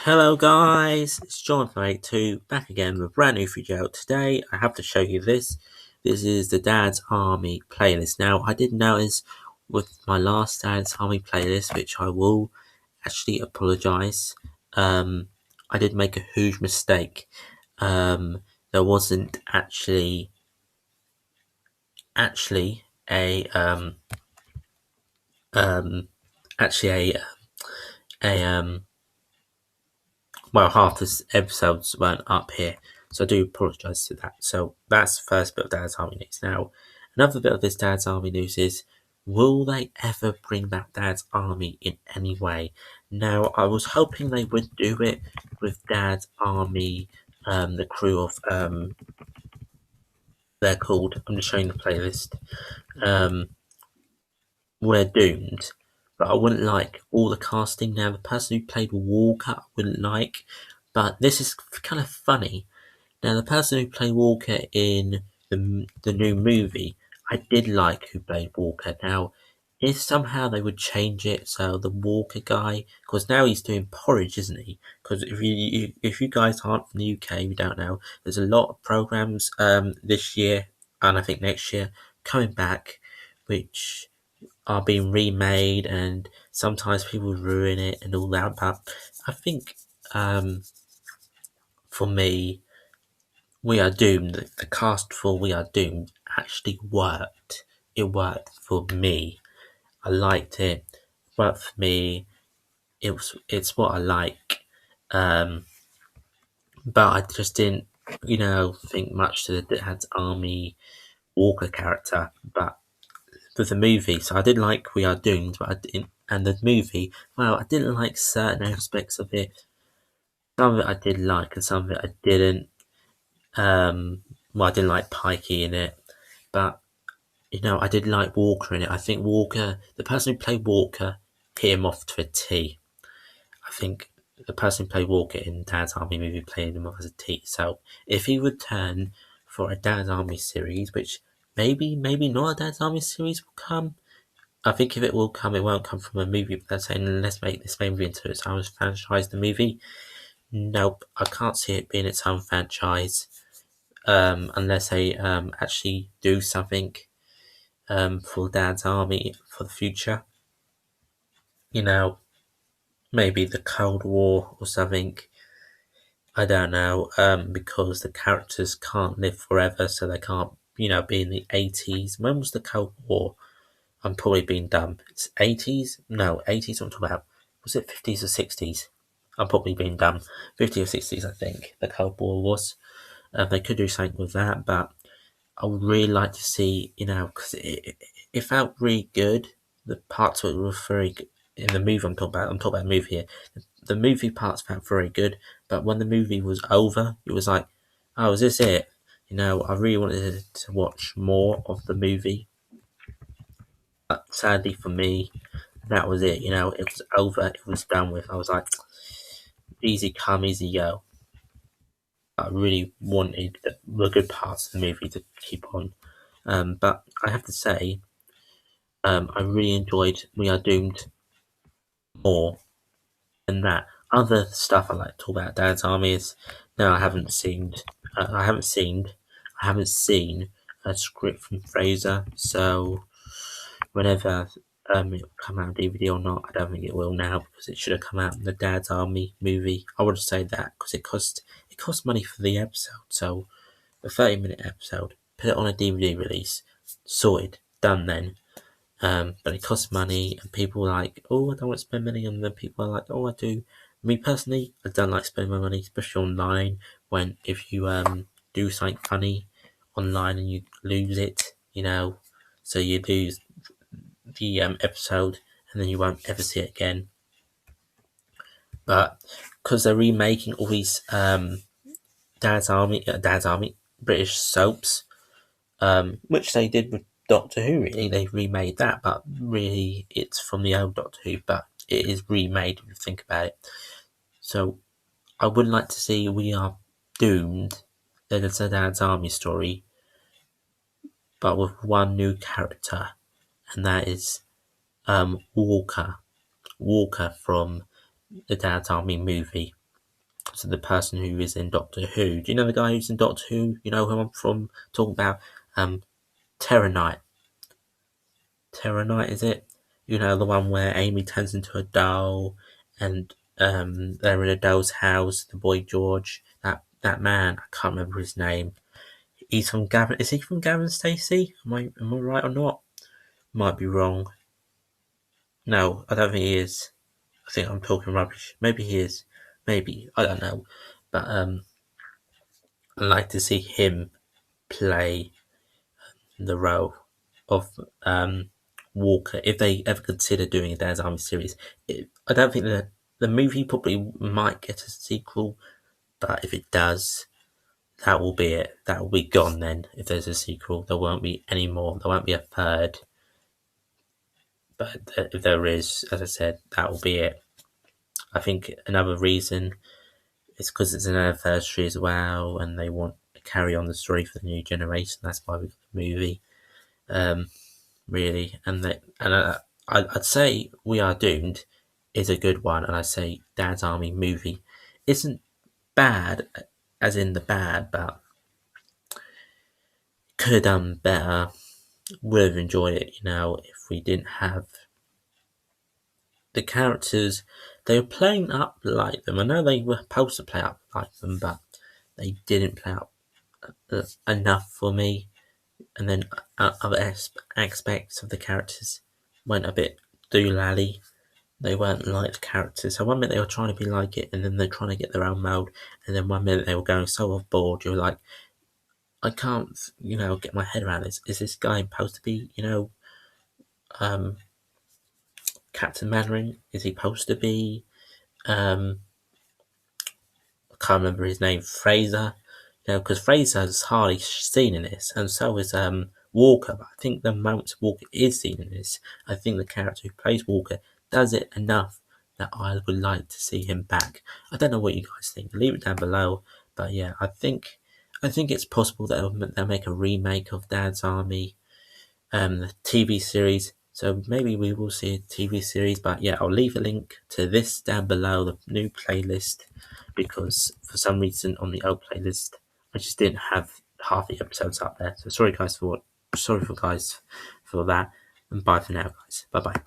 Hello guys, it's John from 82 back again with a brand new video. Today I have to show you this. This is the Dad's Army playlist. Now I did notice with my last Dad's Army playlist, which I will actually apologise. I did make a huge mistake. There wasn't actually a actually a well, half the episodes weren't up here, so I do apologise to that. So that's the first bit of Dad's Army news. Now, another bit of this Dad's Army news is, will they ever bring back Dad's Army in any way? Now, I was hoping they would do it with Dad's Army, the crew of, they're called, I'm just showing the playlist, We're Doomed. But I wouldn't like all the casting. Now, the person who played Walker, I wouldn't like. But this is kind of funny. Now, the person who played Walker in the new movie, I did like who played Walker. Now, if somehow they would change it so the Walker guy, because now he's doing porridge, isn't he? Because if you guys aren't from the UK, you don't know, there's a lot of programs this year and I think next year coming back, which are being remade, and sometimes people ruin it and all that. But I think for me, We Are Doomed, the cast for We Are Doomed actually worked. It worked for me. I liked it. It worked for me. It's what I like. But I just didn't, think much to the Dad's Army Walker character. But for the movie, so I did like We Are Doomed, but I didn't. And the movie, well, I didn't like certain aspects of it. Some of it I did like, and some of it I didn't. I didn't like Pikey in it, but I did like Walker in it. I think Walker, the person who played Walker, hit him off to a T. I think the person who played Walker in Dad's Army movie played him off as a T. So if he return for a Dad's Army series, which maybe not a Dad's Army series will come. I think if it will come, it won't come from a movie. But they're saying, let's make this movie into its own franchise. The movie, nope, I can't see it being its own franchise. Unless they actually do something for Dad's Army for the future. Maybe the Cold War or something. I don't know, because the characters can't live forever, so they can't, be in the 80s. When was the Cold War? I'm probably being dumb. It's 80s? No, 80s I'm talking about. Was it 50s or 60s? I'm probably being dumb. 50s or 60s, I think, the Cold War was. They could do something with that, but I would really like to see, because it felt really good. The parts of it were very good. In the movie I'm talking about the movie here. The movie parts felt very good, but when the movie was over, it was like, oh, is this it? I really wanted to watch more of the movie. But sadly for me, that was it. It was over, it was done with. I was like, easy come, easy go. I really wanted the good parts of the movie to keep on. But I have to say, I really enjoyed We Are Doomed more than that. Other stuff I like to talk about Dad's Army is, no, I haven't seen. I haven't seen a script from Fraser. So whenever it will come out on DVD or not, I don't think it will now, because it should have come out in the Dad's Army movie. I would say that because it cost money for the episode. So a 30-minute episode, put it on a DVD release, sorted, done then. But it costs money, and people are like, oh, I don't want to spend money on them. People are like, oh, I do. Me personally, I don't like spending my money, especially online, when if you do something funny online and you lose it, so you lose the episode and then you won't ever see it again. But because they're remaking all these Dad's Army British soaps, which they did with Doctor Who. Really, they remade that, but really, it's from the old Doctor Who. But it is remade if you think about it. So I would like to see We Are Doomed. Then it's a Dad's Army story, but with one new character, and that is Walker. Walker from the Dad's Army movie. to the person who is in Doctor Who. Do you know the guy who's in Doctor Who? You know who I'm from talking about? Terror Knight. Terror Knight, is it? You know, the one where Amy turns into a doll and they're in a doll's house, the boy George. That man, I can't remember his name. He's from Gavin. Is he from Gavin Stacey? Am I right or not? Might be wrong. No, I don't think he is. I think I'm talking rubbish. Maybe he is. Maybe, I don't know. But I'd like to see him play the role of Walker if they ever consider doing a Dad's Army series. I don't think the movie probably might get a sequel, but if it does, that will be it. That will be gone then. If there's a sequel, there won't be any more. There won't be a third. But if there is, as I said, that will be it. I think another reason is because it's an anniversary as well, and they want to carry on the story for the new generation. That's why we got the movie, really. And I'd say We Are Doomed is a good one, and I say Dad's Army movie isn't bad, as in the bad, but could have done better. Would have enjoyed it, if we didn't have the characters. They were playing up like them. I know they were supposed to play up like them, but they didn't play up enough for me. And then other aspects of the characters went a bit doolally. They weren't like the characters. So one minute they were trying to be like it, and then they're trying to get their own mold. And then one minute they were going so off board. You're like, I can't, get my head around this. Is this guy supposed to be, Captain Mainwaring? Is he supposed to be? I can't remember his name. Fraser. Because Fraser's hardly seen in this, and so is Walker. But I think the amount Walker is seen in this, I think the character who plays Walker does it enough that I would like to see him back. I don't know what you guys think. Leave it down below. But yeah, I think it's possible that they'll make a remake of Dad's Army, the TV series. So maybe we will see a TV series. But yeah, I'll leave a link to this down below, the new playlist, because for some reason on the old playlist I just didn't have half the episodes up there. So sorry guys for that, and bye for now, guys. Bye bye.